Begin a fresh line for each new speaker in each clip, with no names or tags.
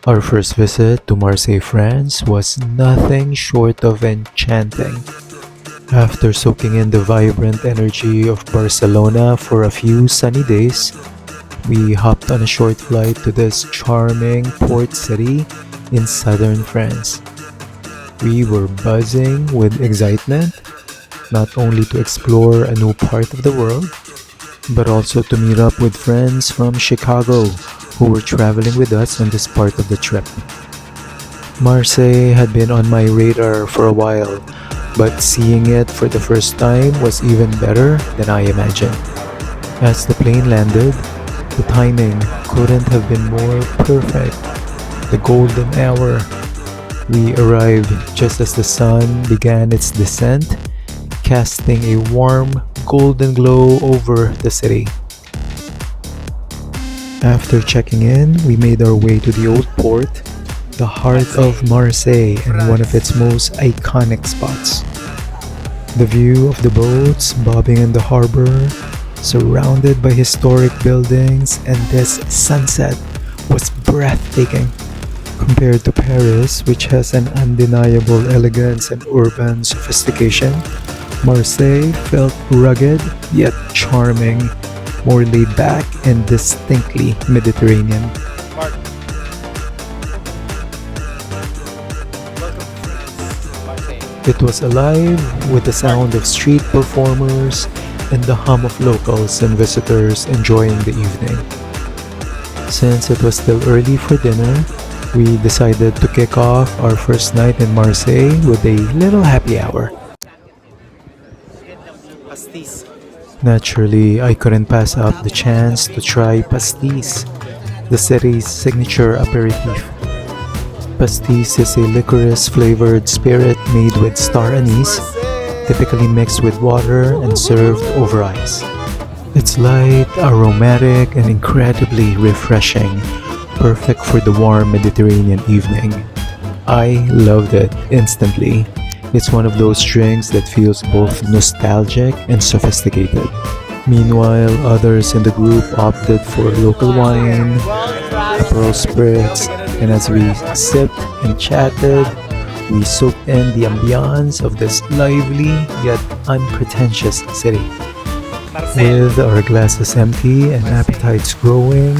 Our first visit to Marseille, France was nothing short of enchanting. After soaking in the vibrant energy of Barcelona for a few sunny days, we hopped on a short flight to this charming port city in southern France. We were buzzing with excitement, not only to explore a new part of the world, but also to meet up with friends from Chicago who were traveling with us on this part of the trip. Marseille had been on my radar for a while, but seeing it for the first time was even better than I imagined. As the plane landed, the timing couldn't have been more perfect. The golden hour. We arrived just as the sun began its descent, casting a warm, golden glow over the city. After checking in, we made our way to the old port, the heart of Marseille and one of its most iconic spots. The view of the boats bobbing in the harbor, surrounded by historic buildings, and this sunset was breathtaking. Compared to Paris, which has an undeniable elegance and urban sophistication, Marseille felt rugged yet charming, more laid back and distinctly Mediterranean. It was alive with the sound of street performers and the hum of locals and visitors enjoying the evening. Since it was still early for dinner, we decided to kick off our first night in Marseille with a little happy hour. Naturally, I couldn't pass up the chance to try pastis, the city's signature aperitif. Pastis is a licorice-flavored spirit made with star anise, typically mixed with water and served over ice. It's light, aromatic, and incredibly refreshing, perfect for the warm Mediterranean evening. I loved it instantly. It's one of those drinks that feels both nostalgic and sophisticated. Meanwhile, others in the group opted for local wine, Aperol spritz, and as we sipped and chatted, we soaked in the ambiance of this lively yet unpretentious city. With our glasses empty and appetites growing,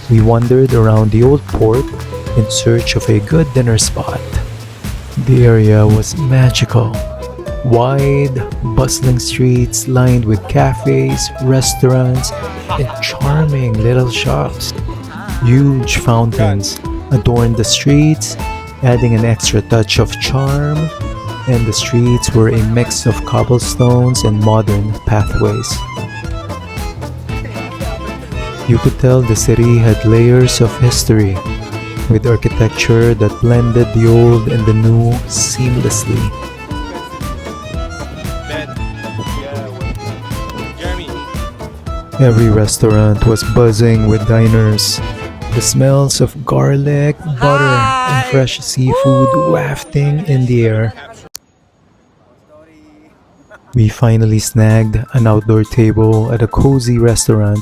we wandered around the old port in search of a good dinner spot. The area was magical. Wide, bustling streets lined with cafes, restaurants, and charming little shops. Huge fountains adorned the streets, adding an extra touch of charm, and the streets were a mix of cobblestones and modern pathways. You could tell the city had layers of history, with architecture that blended the old and the new seamlessly. Every restaurant was buzzing with diners. The smells of garlic, butter, and fresh seafood wafting in the air. We finally snagged an outdoor table at a cozy restaurant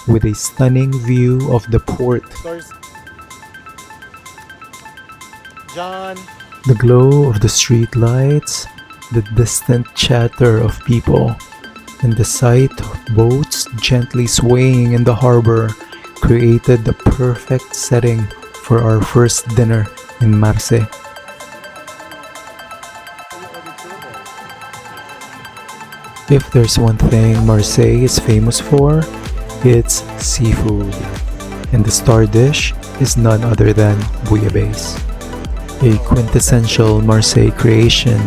with a stunning view of the port. The glow of the street lights, the distant chatter of people, and the sight of boats gently swaying in the harbor created the perfect setting for our first dinner in Marseille. If there's one thing Marseille is famous for, it's seafood. And the star dish is none other than Bouillabaise. A quintessential Marseille creation,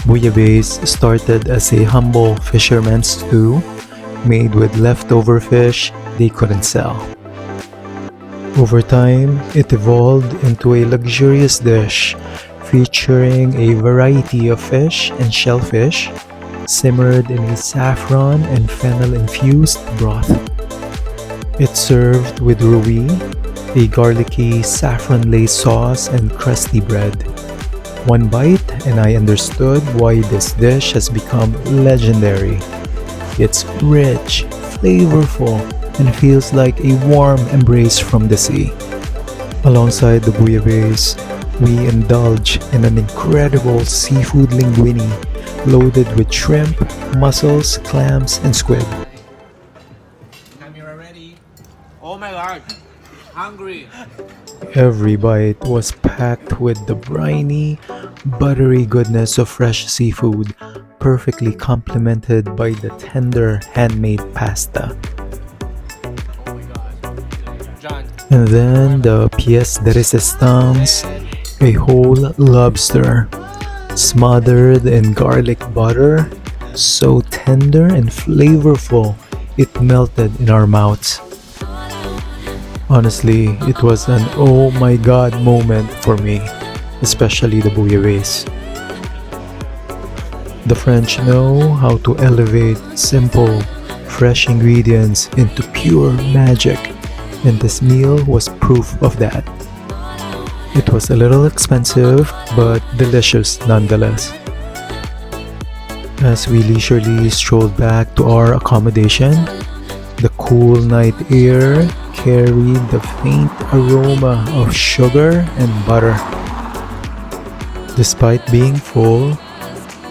Bouillabaise started as a humble fisherman's stew made with leftover fish they couldn't sell. Over time, it evolved into a luxurious dish featuring a variety of fish and shellfish simmered in a saffron and fennel-infused broth. It's served with roux, a garlicky saffron-laced sauce, and crusty bread. One bite and I understood why this dish has become legendary. It's rich, flavorful, and feels like a warm embrace from the sea. Alongside the bouillabaisse, we indulge in an incredible seafood linguine loaded with shrimp, mussels, clams, and squid.
Camera ready. Oh my god, hungry.
Every bite was packed with the briny, buttery goodness of fresh seafood, perfectly complemented by the tender handmade pasta.
Oh my god. John.
And then the pièce de résistance, a whole lobster, smothered in garlic butter, so tender and flavorful it melted in our mouths. Honestly, it was an oh my god moment for me, especially the bouillabaisse. The French know how to elevate simple, fresh ingredients into pure magic, and this meal was proof of that. It was a little expensive, but delicious nonetheless. As we leisurely strolled back to our accommodation, the cool night air carried the faint aroma of sugar and butter. Despite being full,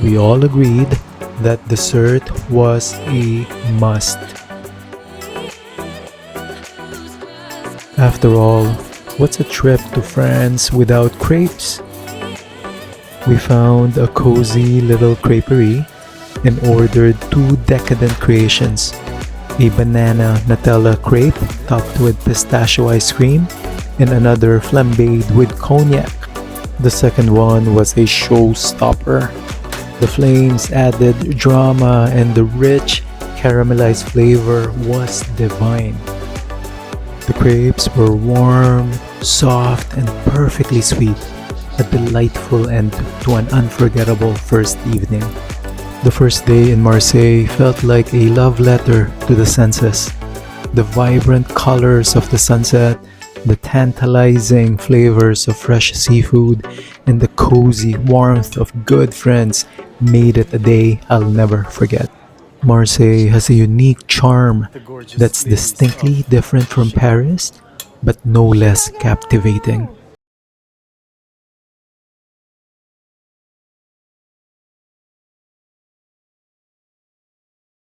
we all agreed that dessert was a must. After all, what's a trip to France without crepes? We found a cozy little creperie and ordered two decadent creations, a banana Nutella crepe topped with pistachio ice cream and another flambéed with cognac. The second one was a showstopper. The flames added drama and the rich caramelized flavor was divine. The crepes were warm, soft, and perfectly sweet, a delightful end to an unforgettable first evening. The first day in Marseille felt like a love letter to the senses. The vibrant colors of the sunset, the tantalizing flavors of fresh seafood, and the cozy warmth of good friends made it a day I'll never forget. Marseille has a unique charm that's distinctly different from Paris, but no less captivating.